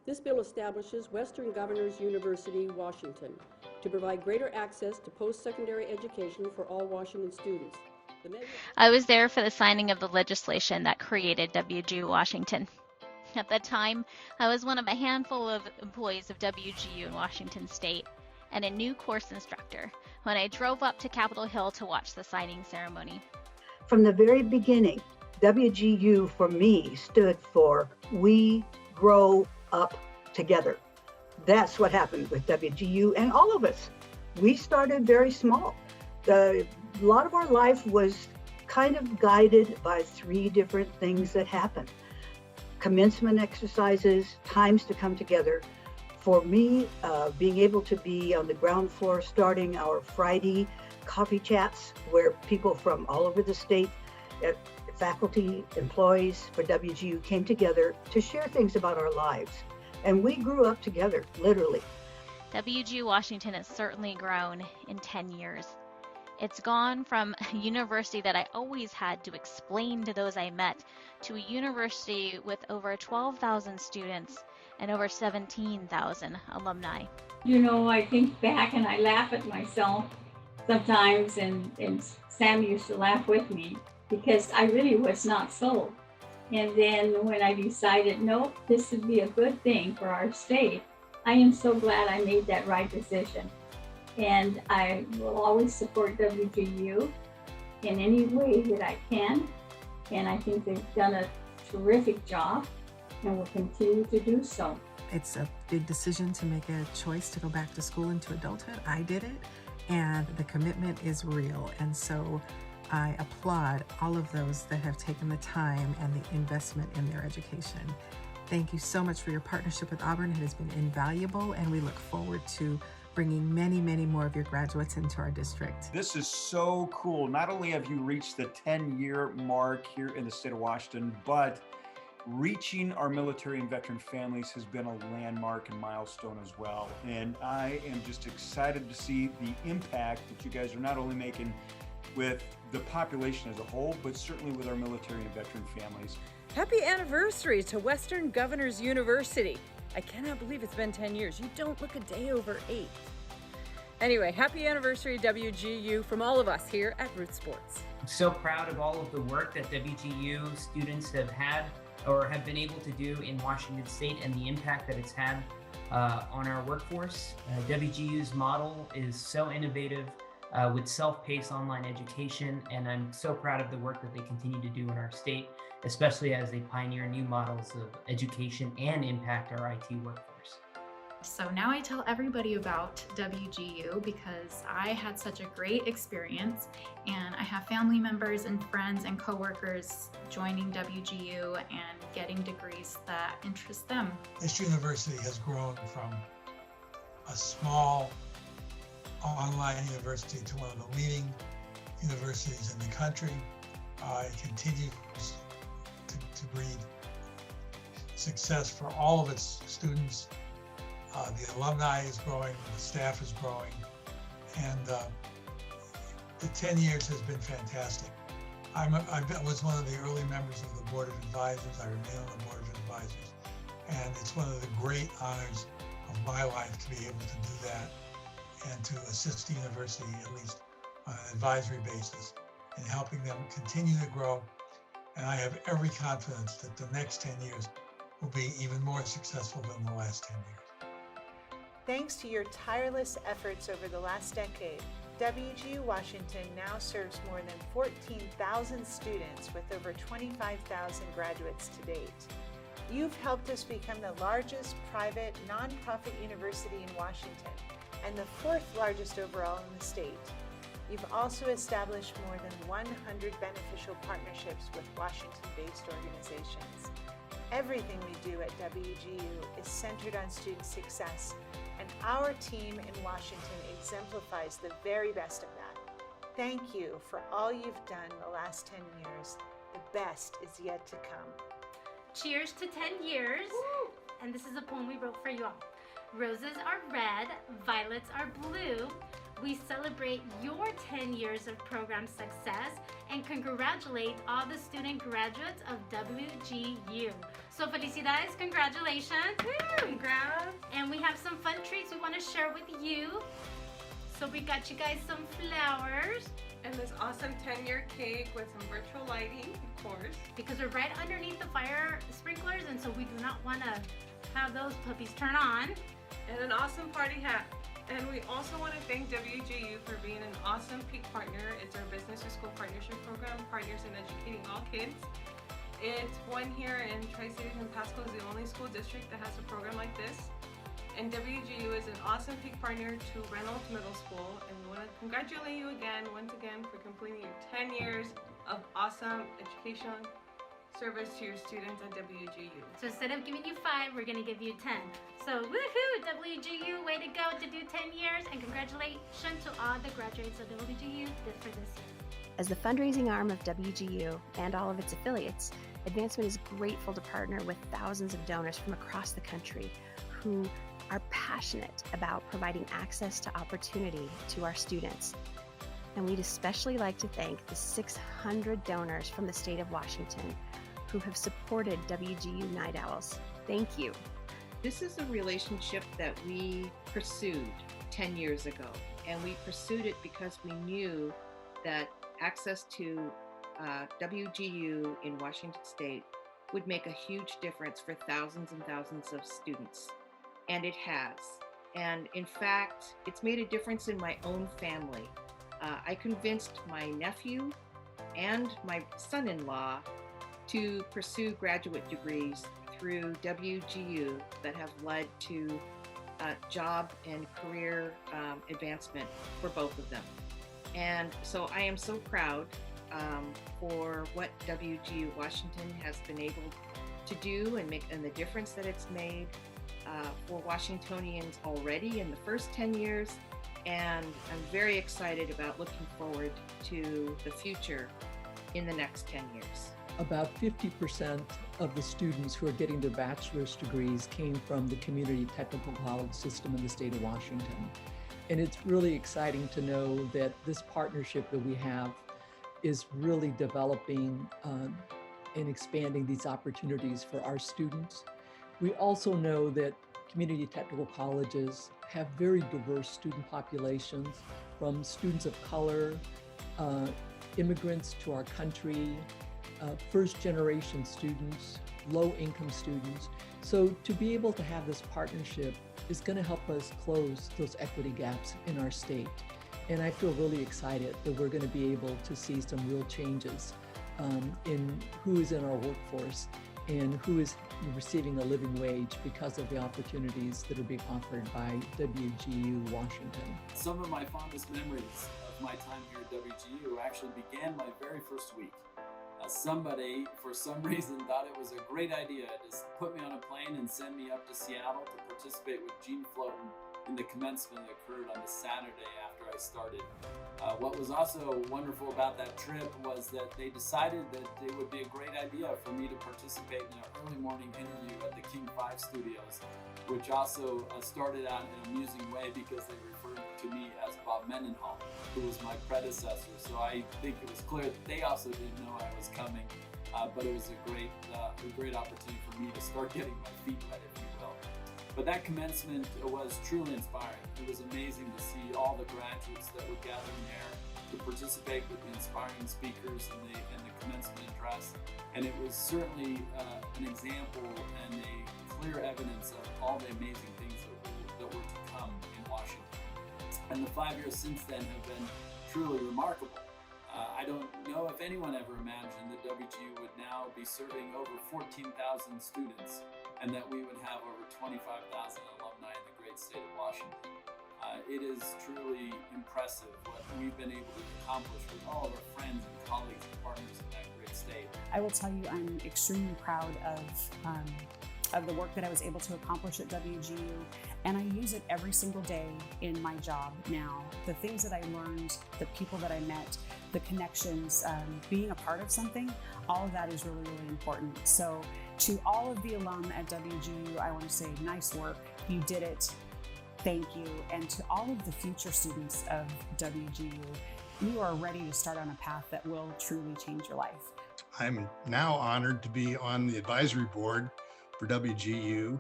This bill establishes Western Governors University, Washington, to provide greater access to post-secondary education for all Washington students. I was there for the signing of the legislation that created WGU Washington. At that time, I was one of a handful of employees of WGU in Washington State and a new course instructor when I drove up to Capitol Hill to watch the signing ceremony. From the very beginning, WGU for me stood for We Grow Up Together. That's what happened with WGU and all of us. We started very small. A lot of our life was kind of guided by three different things that happened. Commencement exercises, times to come together. For me, being able to be on the ground floor starting our Friday coffee chats where people from all over the state, faculty, employees for WGU came together to share things about our lives. And we grew up together, literally. WGU Washington has certainly grown in 10 years. It's gone from a university that I always had to explain to those I met to a university with over 12,000 students and over 17,000 alumni. You know, I think back and I laugh at myself sometimes, and Sam used to laugh with me because I really was not sold. And then when I decided, nope, this would be a good thing for our state, I am so glad I made that right decision. And I will always support WGU in any way that I can. And I think they've done a terrific job and will continue to do so. It's a big decision to make a choice to go back to school into adulthood. I did it, and the commitment is real. And so I applaud all of those that have taken the time and the investment in their education. Thank you so much for your partnership with Auburn. It has been invaluable, and we look forward to bringing many, many more of your graduates into our district. This is so cool. Not only have you reached the 10-year mark here in the state of Washington, but reaching our military and veteran families has been a landmark and milestone as well. And I am just excited to see the impact that you guys are not only making with the population as a whole, but certainly with our military and veteran families. Happy anniversary to Western Governors University. I cannot believe it's been 10 years. You don't look a day over 8. Anyway, happy anniversary, WGU, from all of us here at Root Sports. I'm so proud of all of the work that WGU students have had or have been able to do in Washington State and the impact that it's had on our workforce. WGU's model is so innovative with self-paced online education, and I'm so proud of the work that they continue to do in our state, especially as they pioneer new models of education and impact our IT workforce. So now I tell everybody about WGU because I had such a great experience, and I have family members and friends and coworkers joining WGU and getting degrees that interest them. This university has grown from a small online university to one of the leading universities in the country. It continues to breed success for all of its students. The alumni is growing, the staff is growing, and the 10 years has been fantastic. I was one of the early members of the Board of Advisors. I remain on the Board of Advisors, and it's one of the great honors of my life to be able to do that and to assist the university, at least on an advisory basis, in helping them continue to grow. And I have every confidence that the next 10 years will be even more successful than the last 10 years. Thanks to your tireless efforts over the last decade, WGU Washington now serves more than 14,000 students with over 25,000 graduates to date. You've helped us become the largest private nonprofit university in Washington and the 4th largest overall in the state. You've also established more than 100 beneficial partnerships with Washington-based organizations. Everything we do at WGU is centered on student success, and our team in Washington exemplifies the very best of that. Thank you for all you've done the last 10 years. The best is yet to come. Cheers to 10 years. Woo! And this is a poem we wrote for you all. Roses are red, violets are blue. We celebrate your 10 years of program success and congratulate all the student graduates of WGU. So felicidades, congratulations. Woo! have some fun treats we want to share with you. So we got you guys some flowers. And this awesome 10-year cake with some virtual lighting, of course. Because we're right underneath the fire sprinklers, and so we do not want to have those puppies turn on. And an awesome party hat. And we also want to thank WGU for being an awesome peak partner. It's our business to school partnership program, Partners in Educating All Kids. It's one here in Tri-Cities, and Pasco is the only school district that has a program like this. And WGU is an awesome peak partner to Reynolds Middle School, and we want to congratulate you once again, for completing your 10 years of awesome education service to your students at WGU. So instead of giving you 5, we're going to give you 10. So woohoo, WGU, way to go to do 10 years, and congratulations to all the graduates of WGU for this year. As the fundraising arm of WGU and all of its affiliates, Advancement is grateful to partner with thousands of donors from across the country who are passionate about providing access to opportunity to our students. And we'd especially like to thank the 600 donors from the state of Washington who have supported WGU Night Owls. Thank you. This is a relationship that we pursued 10 years ago, and we pursued it because we knew that access to WGU in Washington State would make a huge difference for thousands and thousands of students. And it has. And in fact, it's made a difference in my own family. I convinced my nephew and my son-in-law to pursue graduate degrees through WGU that have led to job and career advancement for both of them. And so I am so proud for what WGU Washington has been able to do and the difference that it's made for Washingtonians already in the first 10 years. And I'm very excited about looking forward to the future in the next 10 years. About 50% of the students who are getting their bachelor's degrees came from the community technical college system in the state of Washington. And it's really exciting to know that this partnership that we have is really developing and expanding these opportunities for our students. We also know that community technical colleges have very diverse student populations, from students of color, immigrants to our country, first-generation students, low-income students. So to be able to have this partnership is going to help us close those equity gaps in our state. And I feel really excited that we're going to be able to see some real changes in who is in our workforce and who is receiving a living wage because of the opportunities that are being offered by WGU Washington. Some of my fondest memories of my time here at WGU actually began my very first week. Somebody, for some reason, thought it was a great idea to put me on a plane and send me up to Seattle to participate with Gene Floten in the commencement that occurred on the Saturday after I started. What was also wonderful about that trip was that they decided that it would be a great idea for me to participate in an early morning interview at the King 5 studios, which also started out in an amusing way because they referred to me as Bob Mendenhall, who was my predecessor. So I think it was clear that they also didn't know I was coming, but it was a great opportunity for me to start getting my feet wet, if you will. But that commencement was truly inspiring. It was amazing to see all the graduates that were gathering there to participate with the inspiring speakers and the commencement address. And it was certainly an example and a clear evidence of all the amazing things that were to come in Washington. And the 5 years since then have been truly remarkable. I don't know if anyone ever imagined that WGU would now be serving over 14,000 students and that we would have over 25,000 alumni in the great state of Washington. It is truly impressive what we've been able to accomplish with all of our friends and colleagues and partners in that great state. I will tell you I'm extremely proud of the work that I was able to accomplish at WGU, and I use it every single day in my job now. The things that I learned, the people that I met, the connections, being a part of something, all of that is really, really important. So to all of the alum at WGU, I want to say nice work, you did it, thank you. And to all of the future students of WGU, you are ready to start on a path that will truly change your life. I'm now honored to be on the advisory board for WGU,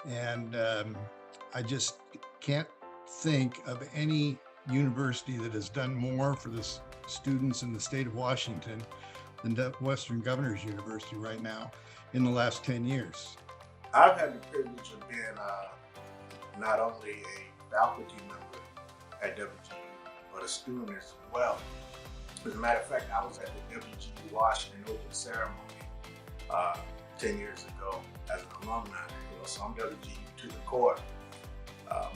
and I just can't think of any university that has done more for the students in the state of Washington than Western Governors University right now in the last 10 years. I've had the privilege of being not only a faculty member at WGU, but a student as well. As a matter of fact, I was at the WGU Washington open ceremony 10 years ago as an alumni. So I'm WGU to the core.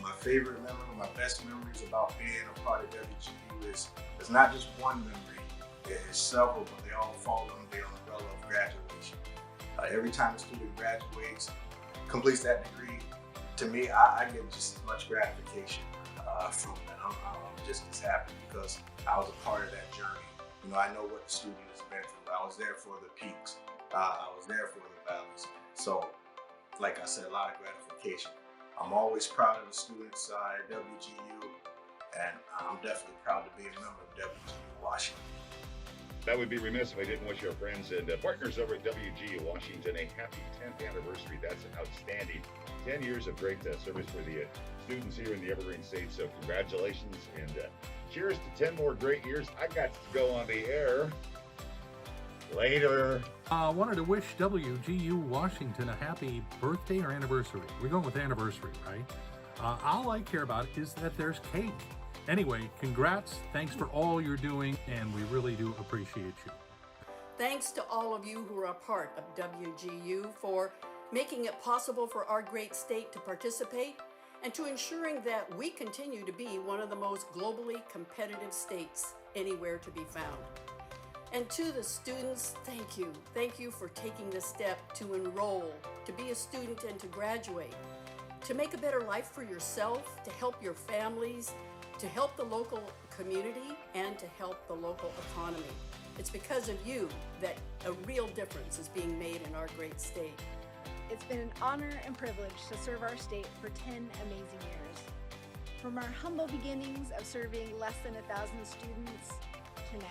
My favorite memory, my best memories about being a part of WGU is not just one memory, it's several, but they all fall under the umbrella of graduation. Every time a student graduates, completes that degree, to me, I get just as much gratification from that. I'm just as happy because I was a part of that journey. I know what the student has been through. I was there for the peaks. I was there for the valleys. So, like I said, a lot of gratification. I'm always proud of the students at WGU, and I'm definitely proud to be a member of WGU Washington. That would be remiss if I didn't wish our friends and partners over at WGU Washington a happy 10th anniversary. That's outstanding. 10 years of great service for the students here in the Evergreen State. So congratulations and cheers to 10 more great years. I got to go on the air later. Wanted to wish WGU Washington a happy birthday or anniversary. We're going with anniversary, right? All I care about is that there's cake. Anyway, congrats. Thanks for all you're doing, and we really do appreciate you. Thanks to all of you who are a part of WGU for making it possible for our great state to participate and to ensuring that we continue to be one of the most globally competitive states anywhere to be found. And to the students, thank you. Thank you for taking the step to enroll, to be a student and to graduate, to make a better life for yourself, to help your families, to help the local community, and to help the local economy. It's because of you that a real difference is being made in our great state. It's been an honor and privilege to serve our state for 10 amazing years. From our humble beginnings of serving less than 1,000 students to now,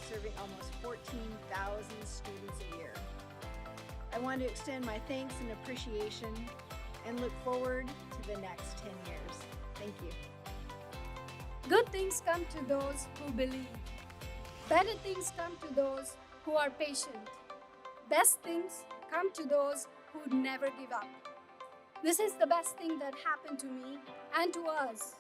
serving almost 14,000 students a year. I want to extend my thanks and appreciation and look forward to the next 10 years. Thank you. Good things come to those who believe. Better things come to those who are patient. Best things come to those who never give up. This is the best thing that happened to me and to us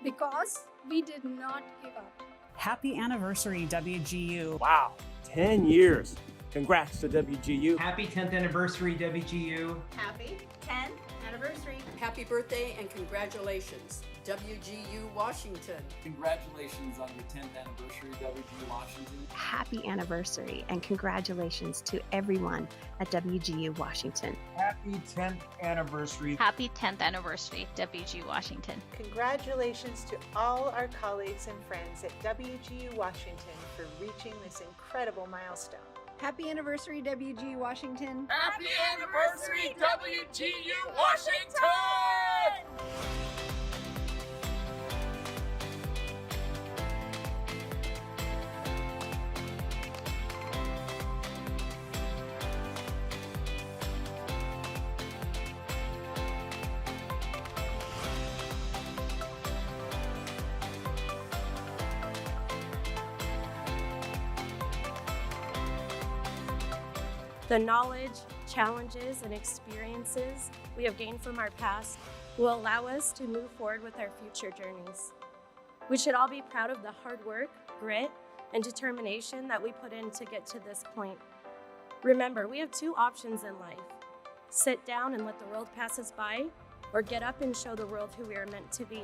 because we did not give up. Happy anniversary, WGU. Wow, 10 years. Congrats to WGU. Happy 10th anniversary, WGU. Happy 10th anniversary. Happy birthday and congratulations, WGU Washington. Congratulations on your 10th anniversary, WGU Washington. Happy anniversary and congratulations to everyone at WGU Washington. Happy 10th anniversary. Happy 10th anniversary, WGU Washington. Congratulations to all our colleagues and friends at WGU Washington for reaching this incredible milestone. Happy anniversary, WGU Washington. Happy anniversary, WGU Washington! The knowledge, challenges, and experiences we have gained from our past will allow us to move forward with our future journeys. We should all be proud of the hard work, grit, and determination that we put in to get to this point. Remember, we have two options in life: sit down and let the world pass us by, or get up and show the world who we are meant to be.